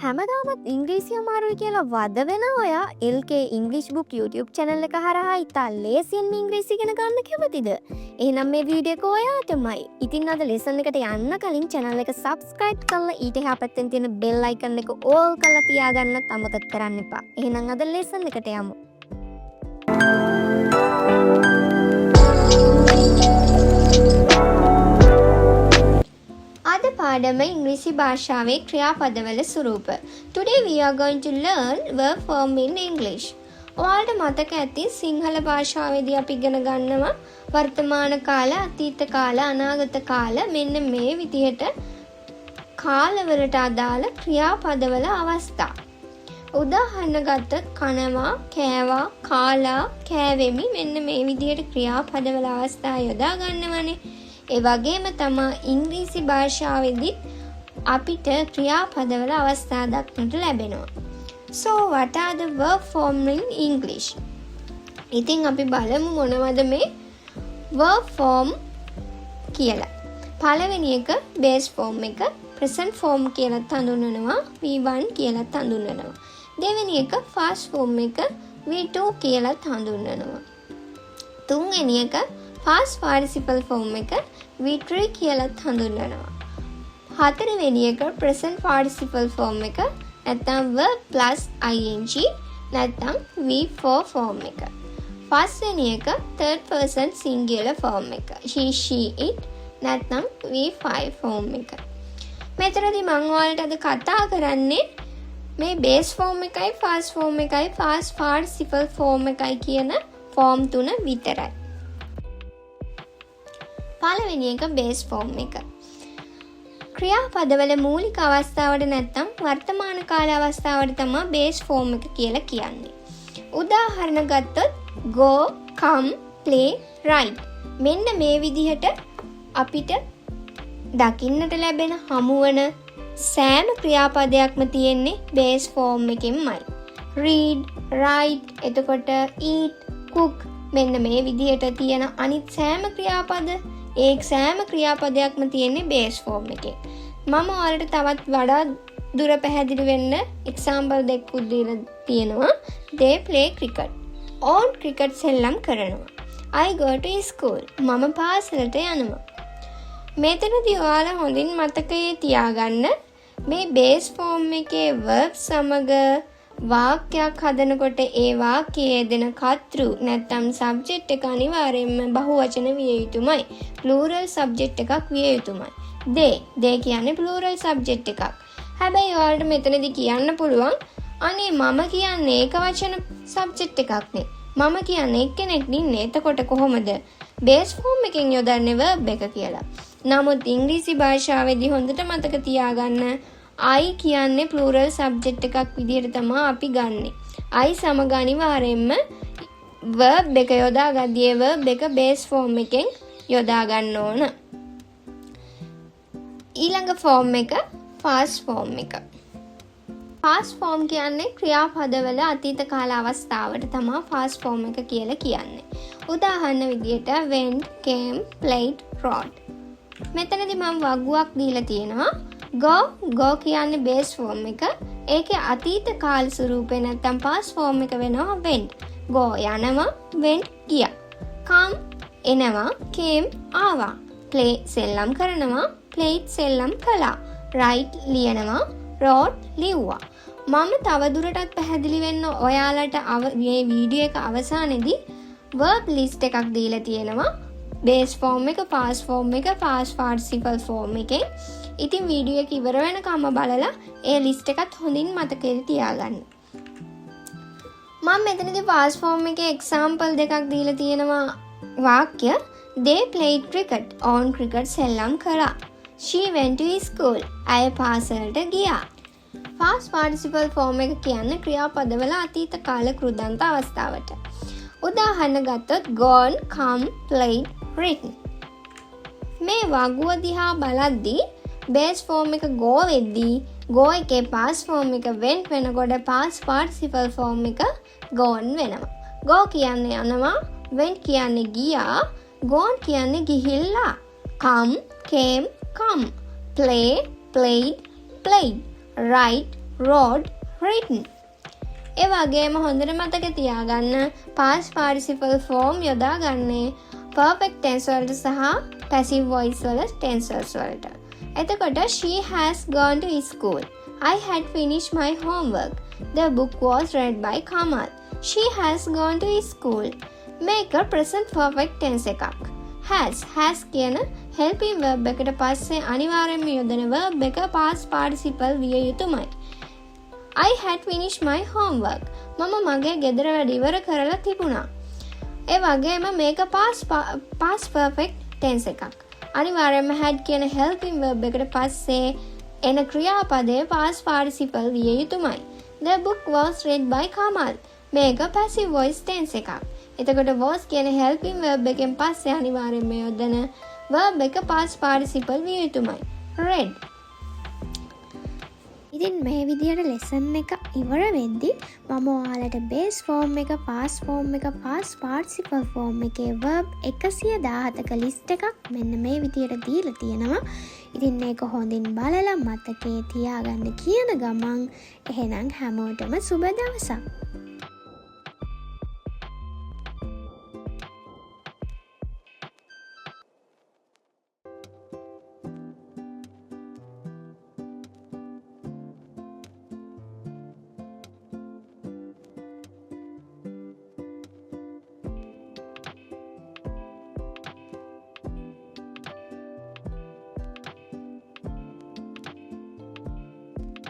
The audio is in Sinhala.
හැමදාමත් ඉංග්‍රීසි අමාරුයි කියලා වද වෙන ඔයා LK ඉංග්‍රීසි බුක් YouTube channel එක හරහා ඉතා ලේසියෙන් ඉංග්‍රීසි ඉගෙන ගන්න කැමතිද? එහෙනම් මේ වීඩියෝ එක ඔයාටමයි. ඉතින් අද lesson එකට යන්න කලින් channel එක subscribe කරලා ඊට එහා පැත්තෙන් තියෙන bell icon එක all කරලා තියාගන්නත් අමතක කරන්න එපා. එහෙනම් අද lesson එකට යමු. අද පාඩම ඉංග්‍රීසි භාෂාවේ ක්‍රියාපදවල ස්වරූප. Today we are going to learn verb form in English. ඔයාලට මතක ඇති සිංහල භාෂාවේදී අපි ඉගෙන ගන්නවා වර්තමාන කාල, අතීත කාල, අනාගත කාල මෙන්න මේ විදිහට කාලවලට අදාළ ක්‍රියාපදවල අවස්ථා. උදාහරණ ගත්තොත් කනවා, කෑවා, කාලා, කෑවෙමි මෙන්න මේ විදිහට ක්‍රියාපදවල අවස්ථා යොදා ගන්නවනේ. ඒ වගේම තමයි ඉංග්‍රීසි භාෂාවේදී අපිට ක්‍රියාපදවල අවස්ථා දක්නට ලැබෙනවා. So what are the verb form in English? ඉතින් අපි බලමු මොනවද මේ verb form කියලා. පළවෙනි එක base form එක present form කියලා හඳුන්වනවා, V1 කියලා හඳුන්වනවා. දෙවෙනි එක fast form එක V2 කියලා හඳුන්වනවා. තුන්වෙනි එක past participle form එක V3 කියලා හඳුන්වනවා. හතරවෙනි එක present participle form එක නැත්නම් verb plus ing නැත්නම් V4 form එක. පස්වෙනි එක third person singular form එක she, it නැත්නම් V5 form එක. මෙතනදී මම ඔයාලට අද කතා කරන්නේ මේ base form එකයි fast form එකයි past participle form එකයි කියන form තුන විතරයි. පළවෙනි එක base form එක. ක්‍රියාපදවල මූලික අවස්ථාවට නැත්නම් වර්තමාන කාල අවස්ථාවට තමයි base form එක කියලා කියන්නේ. උදාහරණ ගත්තොත් go, come, play, write. මෙන්න මේ විදිහට අපිට දකින්නට ලැබෙන හමුවන සෑම ක්‍රියාපදයක්ම තියෙන්නේ base form එකෙන්මයි. read, write, එතකොට eat, cook මෙන්න මේ විදිහට තියෙන අනිත් සෑම ක්‍රියාපද ඒ සෑම ක්‍රියාපදයක්ම තියෙන්නේ base form එකේ. මම ඔයාලට තවත් වඩා දුර පැහැදිලි වෙන්න example දෙකකුත් දීලා තියෙනවා. They play cricket. on cricket සෙල්ලම් කරනවා. I go to school. මම පාසලට යනවා. මෙතනදී ඔයාලා හොඳින් මතකයේ තියාගන්න මේ base form එකේ verb සමග වාක්‍යයක් හදනකොට ඒ වාක්‍යයේ යෙදෙන කර්තෘ නැත්නම් subject එක අනිවාර්යයෙන්ම බහුවචන විය යුතුමයි. plural subject එකක් විය යුතුමයි. they කියන්නේ plural subject එකක්. හැබැයි ඔයාලට මෙතනදී කියන්න පුළුවන් අනේ මම කියන්නේ ඒක වචන subject එකක් නේ. මම කියන්නේ එක්කෙනෙක් ඉන්නේ. එතකොට කොහොමද base form එකෙන් යොදන්නේ verb එක කියලා. නමුත් ඉංග්‍රීසි භාෂාවේදී හොඳට මතක තියාගන්න I කියන්නේ plural subject එකක් විදිහට තමයි අපි ගන්නෙ. I සමග අනිවාර්යයෙන්ම verb එක යොදා ගද්දී verb එක base form එකෙන් යොදා ගන්න ඕන. ඊළඟ form එක fast form එක. fast form කියන්නේ ක්‍රියාපදවල අතීත කාල අවස්ථාවට තමයි fast form එක කියලා කියන්නේ. උදාහරණ විදිහට went, came, played, wrote. මෙතනදී මම වගුවක් දීලා තියෙනවා. go කියන්නේ base form එක. ඒකේ අතීත කාල ස්වරූපේ නැත්නම් past form එක වෙනවා went. go යනවා, went ගියා. come එනවා, came ආවා. play සෙල්ලම් කරනවා, played සෙල්ලම් කළා. write ලියනවා, wrote ලිව්වා. මම තවදුරටත් පැහැදිලි වෙන්න ඔයාලට මේ වීඩියෝ එක අවසානයේදී verb list එකක් දීලා තියෙනවා. base form එක, past form එක, past participle form එකේ. ඉතින් වීඩියෝ එක ඉවර වෙනකම්ම බලලා ඒ ලිස්ට් එකත් හොඳින් මතකෙට තියාගන්න. මම මෙතනදී past form එකේ example දෙකක් දීලා තියෙනවා වාක්‍ය. They played cricket. on cricket සෙල්ලම් කළා. She went to school. ඇය පාසලට ගියා. past participle form එක කියන්නේ ක්‍රියාපදවල අතීත කාල කෘදන්ත අවස්ථාවට. උදාහරණ ගත්තොත් gone, come, played, written. මේ වගුව දිහා බලද්දී base form එක go වෙද්දී go එකේ past form එක went වෙනකොට past participle form එක gone වෙනවා. go කියන්නේ යනවා, went කියන්නේ ගියා, gone කියන්නේ ගිහිල්ලා. come, came, come. play, played, played. write, rode, written. ඒ වගේම හොඳට මතක තියාගන්න past participle form යොදාගන්නේ perfect tense වලට සහ passive voice වල tenses වලට. එතකොට she has gone to school. I had finished my homework. The book was read by Kamal. She has gone to school. මේක present perfect tense එකක්. has කියන helping verb එකට පස්සේ අනිවාර්යයෙන්ම යොදන verb එක past participle විය යුතුමයි. I had finished my homework. මම මගේ ගෙදර වැඩ ඉවර කරලා තිබුණා. ඒ වගේම මේක past perfect tense එකක්. අනිවාර්යයෙන්ම had කියන helping verb එකට පස්සේ එන ක්‍රියාපදයේ past participle විය යුතුමයි. The book was read by Kamal. මේක passive voice tense එකක්. එතකොට was කියන helping verb එකෙන් පස්සේ අනිවාර්යයෙන්ම යොදන verb එක past participle විය යුතුමයි. read. ඉතින් මේ විදියට ලෙසන් එක ඉවර වෙද්දි මම ඔයාලට බේස් ෆෝම් එක, පාස් ෆෝම් එක, පාස් පාර්ටිසිපල් ෆෝම් එකේ verb 117ක ලිස්ට් එකක් මෙන්න මේ විදියට දීලා තියෙනවා. ඉතින් මේක හොඳින් බලලා මතකේ තියාගන්න කියන ගමන් එහෙනම් හැමෝටම සුබ දවසක්.